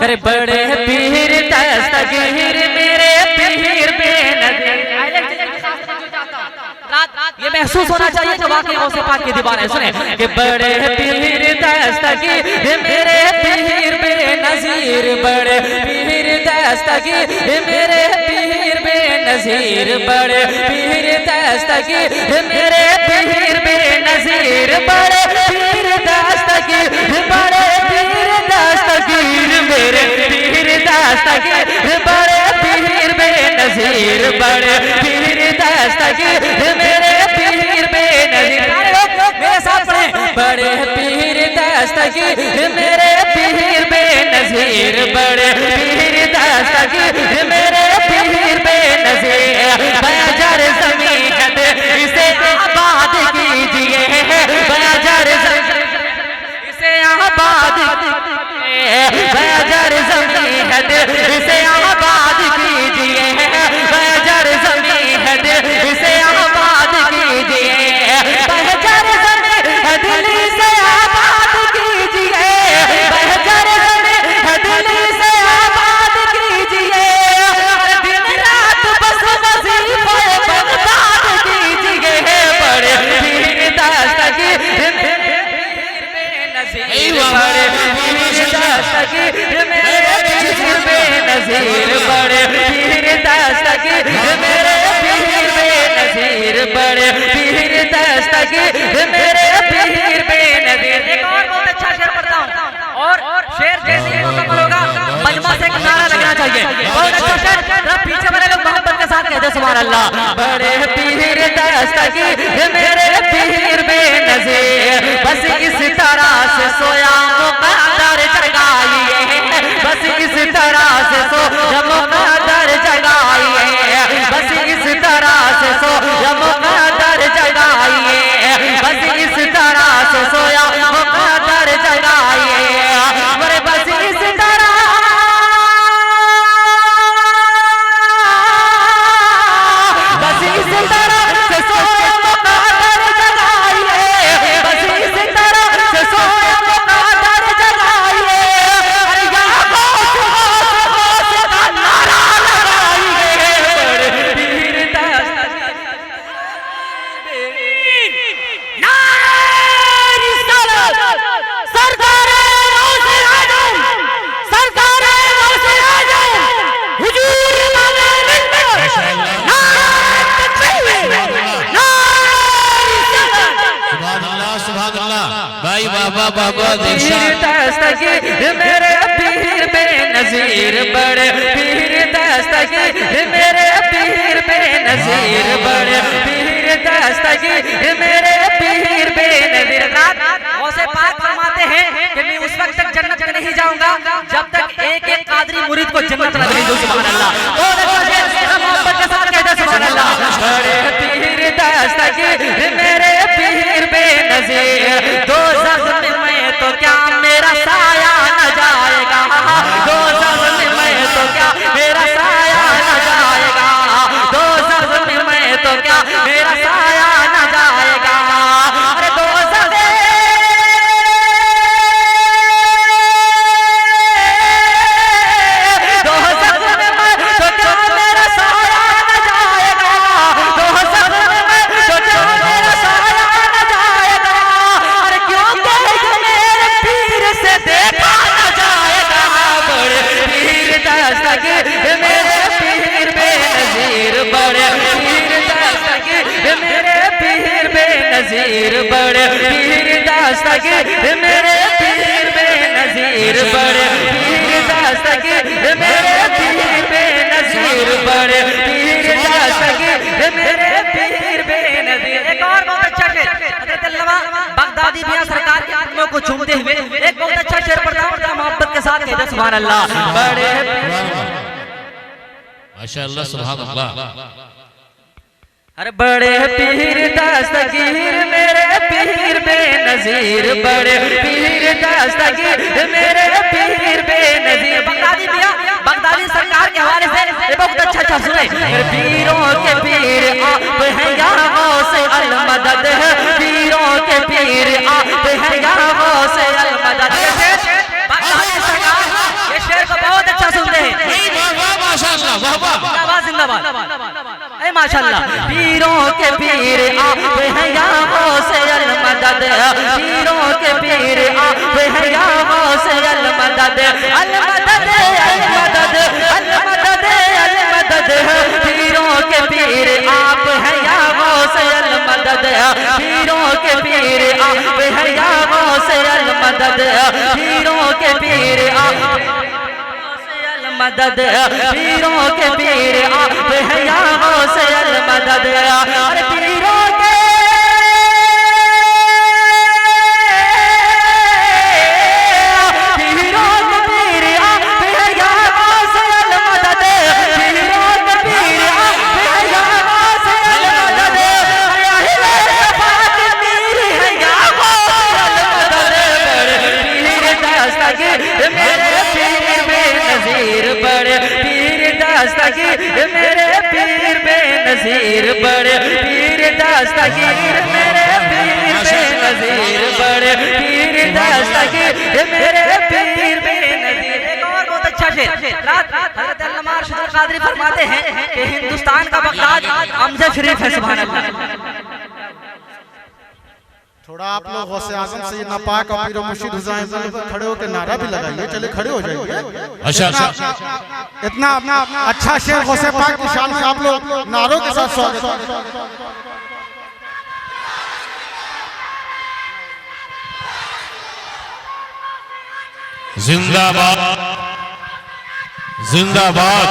अरे बड़े पीर दस्तगीर मेरे पीर बेनज़ीर। ये महसूस होना चाहिए कि वाकई गौसे पाक की दीवाने सुने कि बड़े पीर दस्तगीर मेरे पीर बेनज़ीर, बड़े पीर दस्तगीर मेरे पीर बेनज़ीर, बड़े पीर दस्तगीर मेरे पीर बेनज़ीर, बड़े पीर दस्तगीर, बड़े पीर दस्तगीर मेरे पीर दस्तगीर, बड़े पीर बेनज़ीर, बड़े पीर दस्तगीर मेरे पीर बेनज़ीर। मेरे साथ पढ़ें, बड़े पीर दस्तगीर मेरे पीर बेनज़ीर, बड़े पीर दस्तगीर मेरे पीर बेनज़ीर। बयाजर ज़मीन इसे आबाद कीजिए, बयाजर इसे आबाद, बयाजर ज़मीन इसे आबाद कीजिए, बयाजर ज़मीन इसे आबाद कीजिए, बयाजर ज़मीन दिल्ली से आबाद कीजिए, बयाजर ज़मीन दिल्ली से आबाद कीजिए, दिन रात बस वजीफे बगदाद कीजिए, बड़े पीर दस्तगीर मेरे पीर बेनज़ीर, बड़े पीर दस्तगीर मेरे पीर बेनज़ीर, बड़े पीर दस्तगीर मेरे पीर बेनज़ीर, बड़े पीर दस्तगीर मेरे पीर बेनज़ीर। एक और बहुत अच्छा शेर पढ़ता हूँ और शेर जैसे ही मुकम्मल होगा मजमा से एक नारा लगना चाहिए। बहुत अच्छा शेर, जरा पीछे वाले लोग मोहब्बत के साथ कहते सुभान अल्लाह। बड़े पीर दस्तगीर मेरे पीर बेनज़ीर, बस इस तरह से सोया मुक़द्दर जगाइए, बस इस तरह से सोया मुक़द्दर जगाइए, बस इस तरह से सोया मुक़द्दर जगाइए, बस इस तरह से सोया मुक़द्दर जगाइए, अरे बस इस तरह, बस इस तरह से सोया मुक़द्दर जगाइए, बस इस तरह से सोया मुक़द्दर जगाइए, अरे या गौस का नारा लगाइए, बड़े पीर दस्तगीर नारे रिसालत सरदार गौसे आज़म, सरदार गौसे आज़म हुजूर इमाम मिल्लत नारे तकबीर नारे रिसालत। सुभान अल्लाह, सुभान अल्लाह। भाई बाबा बाबा पीर दस्तगीर मेरे पीर बेनज़ीर, बड़े पीर दस्तगीर मेरे पीर बेनज़ीर, बड़े पीर दस्तगीर मेरे पीर बेनज़ीर। गौसे पाक फरमाते हैं कि मैं उस वक्त तक जन्नत में नहीं जाऊंगा जब तक एक एक कादरी मुरीद को जन्नत न दे दूं। सुभान अल्लाह। और मोहब्बत के साथ कहते सुभान अल्लाह। बड़े पीर दस्तगीर मेरे पीर बेनज़ीर, दोज़ख में मैं तो क्या मेरा साया न जाएगा, दोज़ख में मैं तो क्या मेरा साया न जाएगा, दोज़ख में मैं तो क्या मेरा साया न जाएगा, अरे दोज़ख बेनज़ीर, बड़े पीर दस्तगीर मेरे पीर बेनज़ीर, बड़े पीर दस्तगीर मेरे पीर बेनज़ीर, बड़े पीर दस्तगीर मेरे पीर बेनज़ीर। एक और बहुत अच्छा शेर हज़रत अल्लामा बगदादी मियां सरकार के आत्मा को चूमते हुए एक बहुत अच्छा शेर पढ़ता हूं, मोहब्बत के साथ कहते सुभान अल्लाह। बड़े माशाअल्लाह, सुभान अल्लाह। अरे बड़े पीर दस्तगीर मेरे पीर बेनज़ीर, बड़े पीर दस्तगीर मेरे पीर बेनज़ीर। बगदादी मियां बगदादी सरकार के हवाले से बहुत अच्छा अच्छा सुने। पीरों के पीर आप हैं या गौसे अल मदद है, पीरों के पीर आप हैं या गौसे अल मदद। बगदादी सरकार ये शेर को माशाअल्लाह, वाह वाह, जिंदाबाद जिंदाबाद, ए माशाअल्लाह। पीरों के पीर आप हैं या गौसे अल मदद, पीरों के पीर आप हैं या गौसे अल मदद, अल मदद अल मदद अल मदद अल मदद, पीरों के पीर आप हैं या गौसे अल मदद, पीरों के पीर आप हैं या गौसे अल मदद, पीरों के पीर आप मदद, पीरों के पीर आप हैं या गौसे अल मदद, अरे पीरों के पीर आप हैं या गौसे अल मदद, पीरों के पीर आप हैं या गौसे अल मदद, अरे पाक पीर हैं या गौसे अल मदद, पीर दस्तगीर मेरे पीर बेनज़ीर बड़े, पीर दस्तगीर मेरे पीर बेनज़ीर बड़े, पीर दस्तगीर मेरे पीर बेनज़ीर बड़े, पीर दस्तगीर मेरे पीर बेनज़ीर। एक और बहुत अच्छा शेर हज़रत अल्लामा अरशद क़ादरी फरमाते हैं कि हिंदुस्तान का बगदाद अमजद शरीफ है, सुभान अल्लाह। थोड़ा आप लोग गौसे आज़म सैयद नापाक और पीर मुर्शिद हुज़ैन खड़े होकर नारा भी लगाइए, चले खड़े हो जाइए। अच्छा, इतना अच्छा शेर गौसे पाक की शान में आप लोग नारों के साथ स्वागत। जिंदाबाद जिंदाबाद।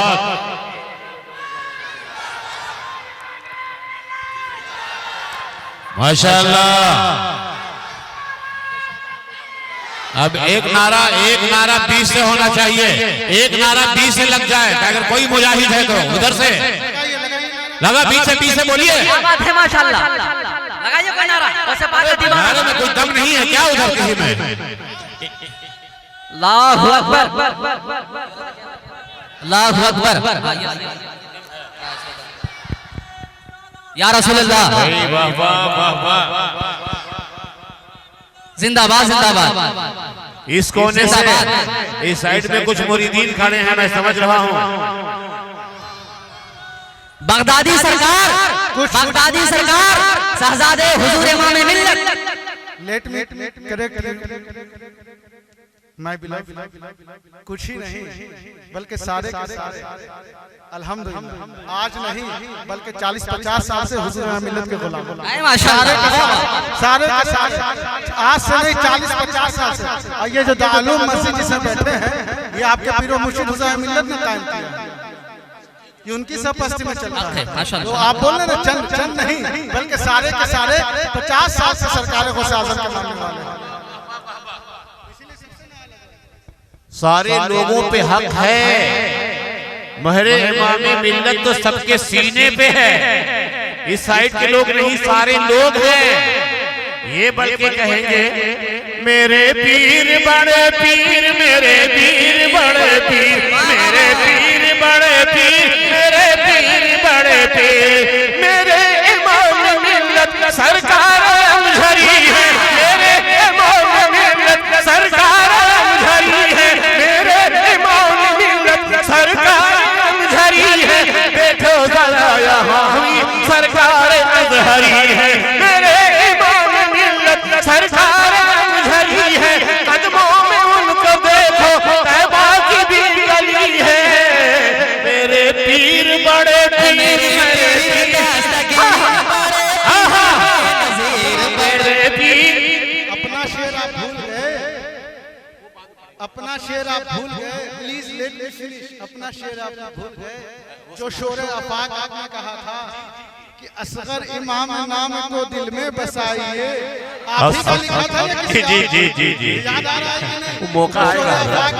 माशाअल्लाह। अब एक नारा 20 से होना चाहिए, एक नारा 20 से लग जाए। अगर कोई मुजाहिद है तो उधर से लगा, 20 से बोलिए। क्या बात है, माशाअल्लाह, लगाइए कोई नारा। वैसे नारे में कोई दम नहीं है क्या उधर कहीं में? अल्लाहु अकबर, अल्लाहु अकबर, या रसूलल्लाह, वाह वाह वाह वाह। जिंदाबाद जिंदाबाद। इस कोने से इस साइड में कुछ मुरीदीन खड़े हैं, मैं समझ रहा हूँ। बगदादी सरकार, बगदादी सरकार, शहजादे हुजूर इमाम मिल्लत। लेट करेक्ट मैं कुछ ही नहीं बल्कि सारे के सारे अल्हम्दुलिल्लाह आज नहीं बल्कि 40-50 साल से हुजूर मिल्लत के गुलाम, सारे के सारे आज से नहीं 40-50 साल से। और ये जो दारुल मस्जिद जिसमें बैठे हैं ये आपके पीर मुर्शिद हुजूर मिल्लत ने कायम किया, ये उनकी सरपरस्ती में चल रहा है। तो आप बोल रहे ना चंद नहीं बल्कि सारे के सारे 50 साल से सरकार गौसे आज़म के मानने वाले हैं। सारे लोगों पे हक है, महरे इमाम मिल्लत तो सबके सीने पे है। इस साइड के लोग नहीं, सारे लोग हैं। ये बल्कि कहेंगे मेरे पीर बड़े पीर, मेरे पीर बड़े पीर, मेरे पीर बड़े पीर, मेरे पीर बड़े पीर, मेरे इमाम मिल्लत सरकार अमझरी है, मेरे इमाम मिल्लत सरकार अमझरी है, मेरे इमाम मिल्लत सरकार अमझरी है, बैठो जरा यहाँ सरकार अमझरी है, मेरे इमाम मिल्लत सरकार अमझरी है, कदमों में उनको देखो तैबा की भी गली है, मेरे पीर बड़े पीर, मेरे पीर। अपना शेर आप भूल गए, अपना शेर आप भूल गए, प्लीज लेट मी फिनिश। अपना शेर आप भूल गए जो शोरे आफाक आपने कहा था कि असगर इमाम नाम को दिल में बसाइए। आप ही का लिखा था या किसी जी याद आ रहा है कि नहीं? मौका आएगा।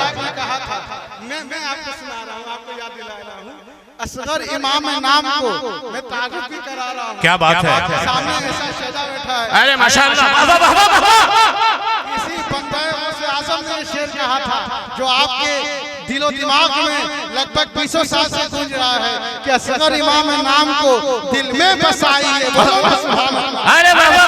आपने कहा था, मैं आपको सुना रहा हूँ, आपको याद दिला रहा हूँ। असगर इमाम नाम को मैं तारीफ भी करा रहा हूँ। क्या बात है? सामने ऐसा शहदा बैठा है। अरे माशाअल्लाह, इसी बंदे गौसे आज़म ने शेर कहा था जो आपके दिलो दिमाग में लगभग 200 साल से गूंज रहा है कि असगर इमाम नाम को दिल में बसाइए। अरे बाबा,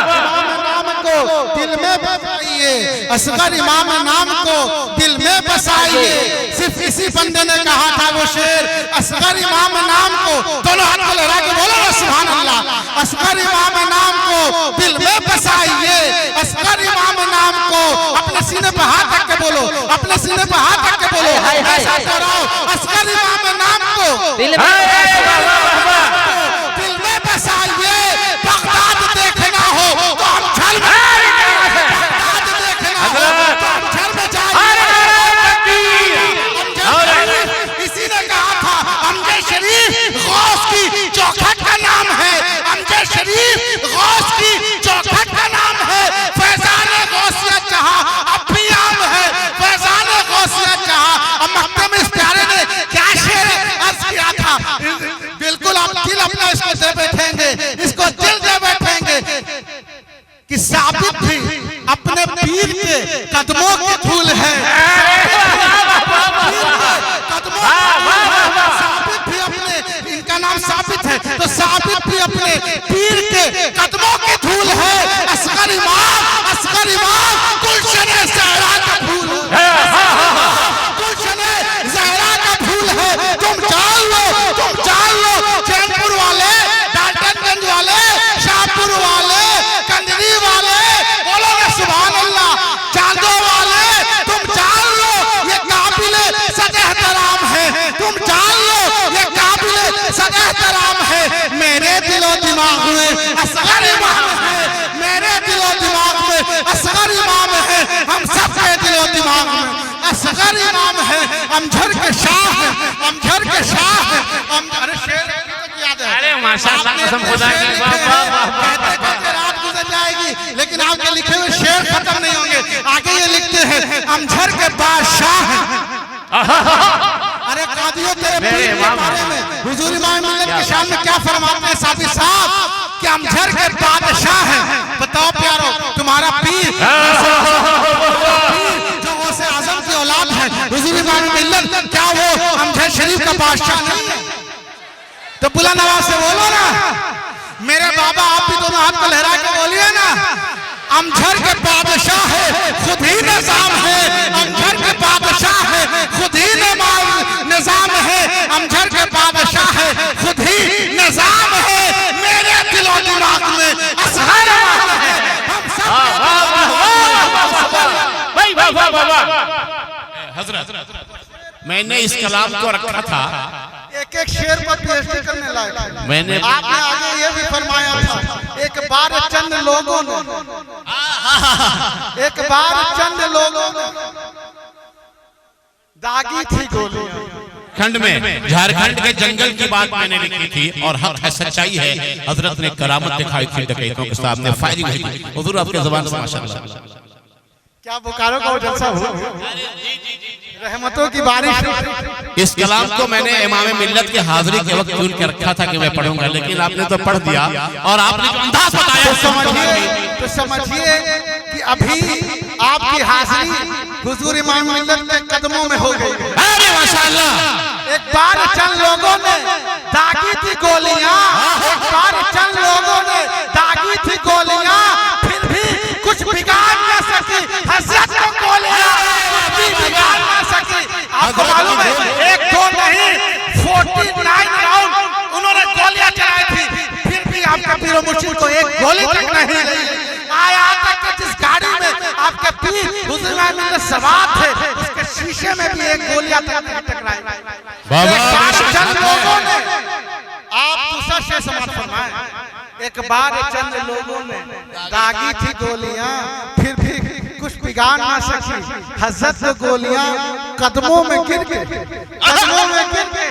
इमाम नाम को दिल में बसाइए। लिए असगर इमाम नाम को दिल में बसाइए। सिर्फ इसी बंदे ने कहा था वो शेर, असगर इमाम नाम को, दोनों हाथ को लहरा के बोलो ना सुभान अल्लाह। असगर इमाम नाम को दिल में बसाइए, असगर इमाम नाम को अपने सीने पर हाथ रख के बोलो, अपने सीने पर हाथ रख के बोलो, ऐसा दोहराओ, असगर इमाम नाम को दिल में बसाइए। बगदाद देखना हो तो हम छल में, बगदाद देखना हो तो हम छल में जाएंगे। इसी ने कहा था अमजद शरीफ गौस की चौखट का नाम है, अमजद शरीफ गौस की चौखट का नाम है। फैजान गौसिया चाहा अब भी आम है, फैजान गौसिया चाहा। अब मक्के में इस प्यारे ने क्या शेर अर्ज किया था, बिल्कुल आप दिल अपना इसको दे बैठेंगे, इसको दिल दे बैठेंगे कि साबित भी अपने पीर के कदमों के फूल है, साबित भी अपने, इनका नाम साबित है तो साबित भी अपने पीर के कदमों की धूल है। असगर इमाम गुलशन ज़हरा का फूल है, गुलशन ज़हरा का फूल है। तुम जान लो चैनपुर वाले, डाल्टनगंज वाले, शाहपुर वाले, कंजरी वाले, बोलो ना सुभान अल्लाह, चांदो वाले, तुम जान लो ये काबिले सद-एहतराम है, तुम जान लो ये काबिले सद-एहतराम है। मेरे दिलो दिमाग में असगर इमाम है, मेरे दिलो दिमाग में असगर इमाम है, हम सबके दिलो दिमाग में असगर इमाम है। अमझर के शाह है, अमझर के शाह है। अरे शेर याद है, अरे माशाअल्लाह, कसम खुदा की, वाह वाह वाह। रात गुजर जाएगी लेकिन आपके लिखे हुए शेर खत्म नहीं होंगे। आगे ये लिखते हैं अमझर के बादशाह हैं। अरे कादियों तेरे पीर के बारे में हुजूर इमाम मिल्लत की शान में क्या फरमाते हैं साबित साहब कि अमझर के बादशाह हैं। बताओ प्यारो, तुम्हारा पीर जो गौसे आजम की औलाद है हुजूर इमाम मिल्लत, क्या वो अमझर शरीफ का बादशाह नहीं है? तो बुलंद आवाज से बोलो ना मेरे बाबा, आप भी दोनों हाथ को लहरा के बोलिए ना। अमझर के बादशाह है खुद ही निजाम है, अमझर के बादशाह है खुद ही निजाम है, अमझर के बादशाह है खुद ही निजाम है। मेरे दिलो दिमाग में असगर इमाम है, हम सब हजरत मैंने इस कलाम को रखा था, एक एक शेर पर पीएचडी करने लायक। मैंने आपने आगे ये भी फरमाया था, एक बार चंद लोगों ने दागी थी गोली खंड में, झारखंड के जंगल की बात मैंने लिखी थी और हक है, सच्चाई है। हजरत ने करामत दिखाई थी डकैतों के सामने, फायरिंग हुई थी। हुजूर आपके ज़बान से माशाअल्लाह, क्या बोकारो का जलसा हुआ, रहमतों की बारिश। इस कलाम को मैंने इमाम मिल्लत की हाजिरी के वक्त चुन के रखा था कि मैं पढ़ूंगा, लेकिन आपने तो पढ़ दिया और आपने जो अंदाज बताया तो समझिए कि अभी आपकी हाजिरी हुजूर इमाम मिल्लत के कदमों में हो गई। अरे माशाअल्लाह, एक बार चंद लोगों ने दागी थी गोलियां, एक बार चंद लोगों ने दागी थी गोलियां, फिर भी कुछ बिगाड़ न सकी हज़रत को गोलियां, कुछ भी बिगाड़ न सकी। आपको मालूम है एक दो नहीं 49 राउंड उन्होंने गोलियां चलाई थी, फिर भी आपका पीर मुर्शिद को एक गोली तक नहीं लगी। आया तक कि जिस गाड़ी में आपके पीर हुजूर इमाम मिल्लत सवार थे उसके शीशे में भी एक गोलियां तक नहीं टकराई। चंद लोगों ने, आप दूसरा शेर समाप्त फरमाएं, एक बार चंद लोगों ने दागी थी गोलियां, फिर भी कुछ बिगाड़ ना सकी हज़रत को गोलियां कदमों में गिर के, कदमों में गिर के,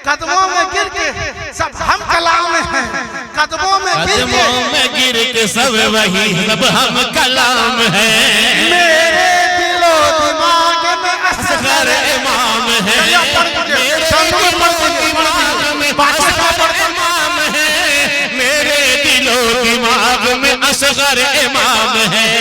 कदमों में गिर के सब हम कलाम में हैं, कदमों में गिर के सब वही सब हम कलाम हैं। मेरे दिलो दिमाग में असगर इमाम है, मेरे दिलो दिमाग में असगर इमाम है।